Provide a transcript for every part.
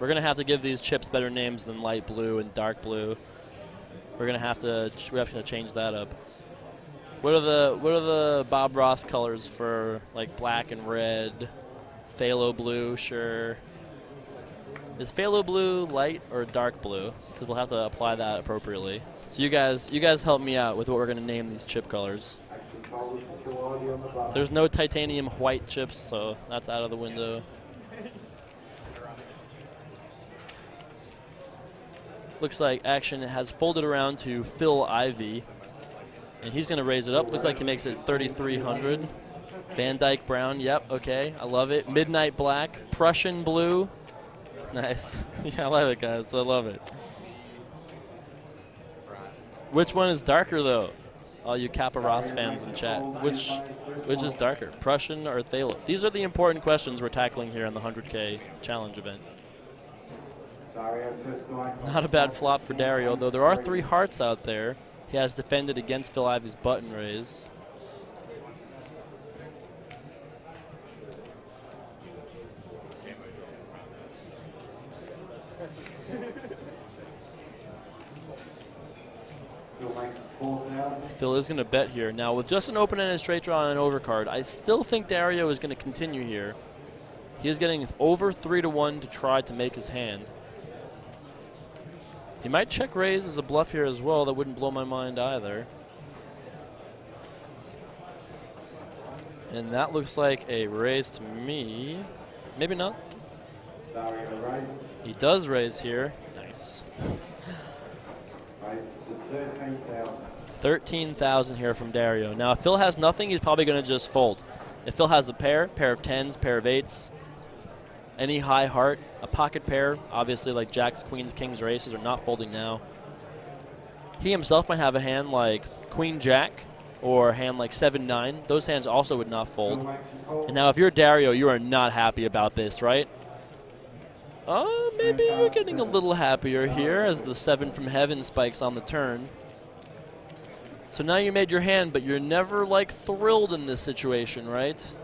We're going to have to give these chips better names than light blue and dark blue. We have to change that up. What are the Bob Ross colors for like black and red? Phthalo blue, sure. Is phthalo blue light or dark blue? Because we'll have to apply that appropriately. So you guys help me out with what we're going to name these chip colors. There's no titanium white chips, so that's out of the window. Looks like action has folded around to Phil Ivey, and he's going to raise it up. Looks like he makes it 3,300. Van Dyke Brown, yep, okay, I love it. Midnight Black, Prussian Blue. Nice. Yeah, I love it, guys. I love it. Which one is darker, though? All you Kappa Ross fans in chat. Which is darker, Prussian or Phthalo? These are the important questions we're tackling here on the 100K challenge event. Not a bad flop for Dario, though there are 3 hearts out there. He has defended against Phil Ivey's button raise. Phil is going to bet here. Now, with just an open-ended straight draw and an overcard, I still think Dario is going to continue here. He is getting over 3-1 to try to make his hand. He might check raise as a bluff here as well. That wouldn't blow my mind either. And that looks like a raise to me. Maybe not. He does raise here. Nice. 13,000 here from Dario. Now, if Phil has nothing, he's probably going to just fold. If Phil has a pair of tens, pair of eights, any high heart, a pocket pair, obviously like jacks, queens, kings, or aces are not folding now. He himself might have a hand like queen, jack, or a hand like 7-9. Those hands also would not fold. And now if you're Dario, you are not happy about this, right? Maybe you're getting a little happier here as the 7 from heaven spikes on the turn. So now you made your hand, but you're never like thrilled in this situation, right?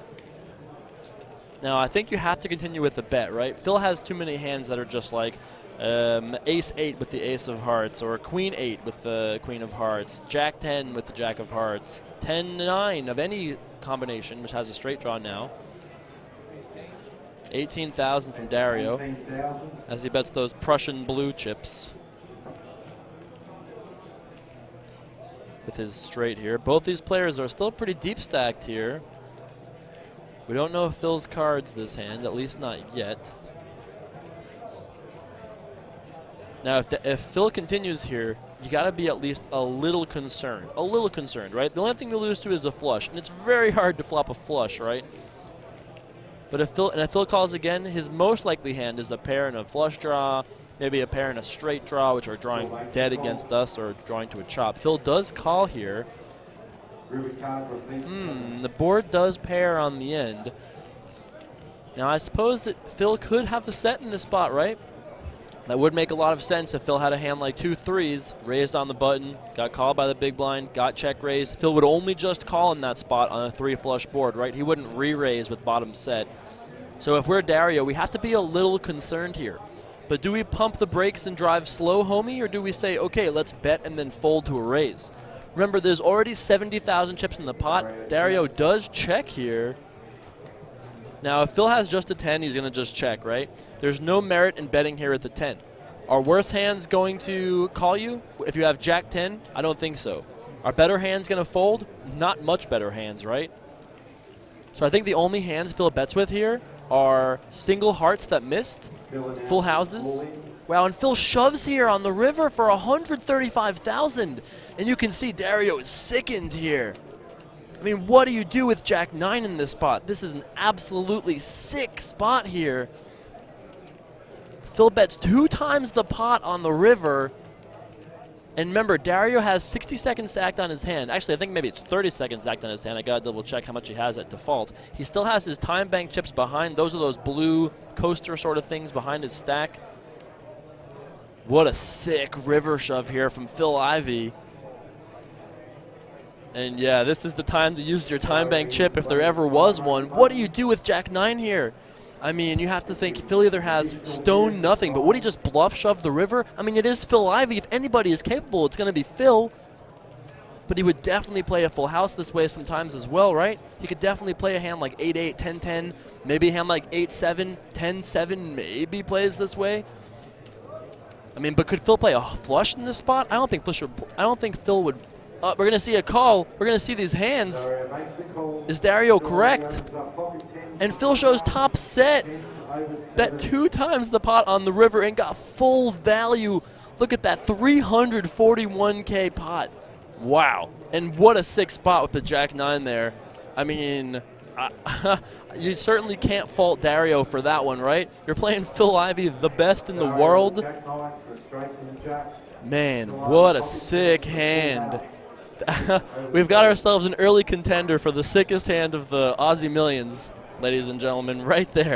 Now I think you have to continue with the bet, right? Phil has too many hands that are just like ace-8 with the ace of hearts, or queen-8 with the queen of hearts, jack-10 with the jack of hearts, 10-9 of any combination, which has a straight draw now. 18,000 from Dario as he bets those Prussian blue chips with his straight here. Both these players are still pretty deep stacked here. We don't know if Phil's cards this hand, at least not yet. Now, if Phil continues here, you got to be at least a little concerned, right? The only thing to lose to is a flush, and it's very hard to flop a flush, right? But if Phil calls again, his most likely hand is a pair and a flush draw, maybe a pair and a straight draw, which are drawing dead against us or drawing to a chop. Phil does call here. The board does pair on the end. Now, I suppose that Phil could have a set in this spot, right? That would make a lot of sense if Phil had a hand like 2 3s, raised on the button, got called by the big blind, got check raised. Phil would only just call in that spot on a 3 flush board, right? He wouldn't re-raise with bottom set. So if we're Dario, we have to be a little concerned here. But do we pump the brakes and drive slow, homie, or do we say, okay, let's bet and then fold to a raise? Remember, there's already 70,000 chips in the pot. Dario does check here. Now, if Phil has just a 10, he's going to just check, right? There's no merit in betting here at the 10. Are worse hands going to call you? If you have Jack 10, I don't think so. Are better hands going to fold? Not much better hands, right? So I think the only hands Phil bets with here are single hearts that missed, full houses. Wow, and Phil shoves here on the river for 135,000. And you can see Dario is sickened here. I mean, what do you do with Jack 9 in this spot? This is an absolutely sick spot here. Phil bets 2 times the pot on the river. And remember, Dario has 60 seconds stacked on his hand. Actually, I think maybe it's 30 seconds stacked on his hand. I gotta double check how much he has at default. He still has his time bank chips behind. Those are those blue coaster sort of things behind his stack. What a sick river shove here from Phil Ivey. And yeah, this is the time to use your time bank chip if there ever was one. What do you do with Jack 9 here? I mean, you have to think Phil either has stone nothing, but would he just bluff shove the river? I mean, it is Phil Ivey. If anybody is capable, it's going to be Phil. But he would definitely play a full house this way sometimes as well, right? He could definitely play a hand like 8-8, 10-10, maybe a hand like 8-7, 10-7, maybe plays this way. I mean, but could Phil play a flush in this spot? I don't think Phil would. We're going to see a call. We're going to see these hands. Is Dario correct? And Phil shows top set. Bet 2 times the pot on the river and got full value. Look at that 341K pot. Wow. And what a sick spot with the Jack-9 there. I mean, you certainly can't fault Dario for that one, right? You're playing Phil Ivey, the best in the world. Man, what a sick hand. We've got ourselves an early contender for the sickest hand of the Aussie Millions, ladies and gentlemen, right there.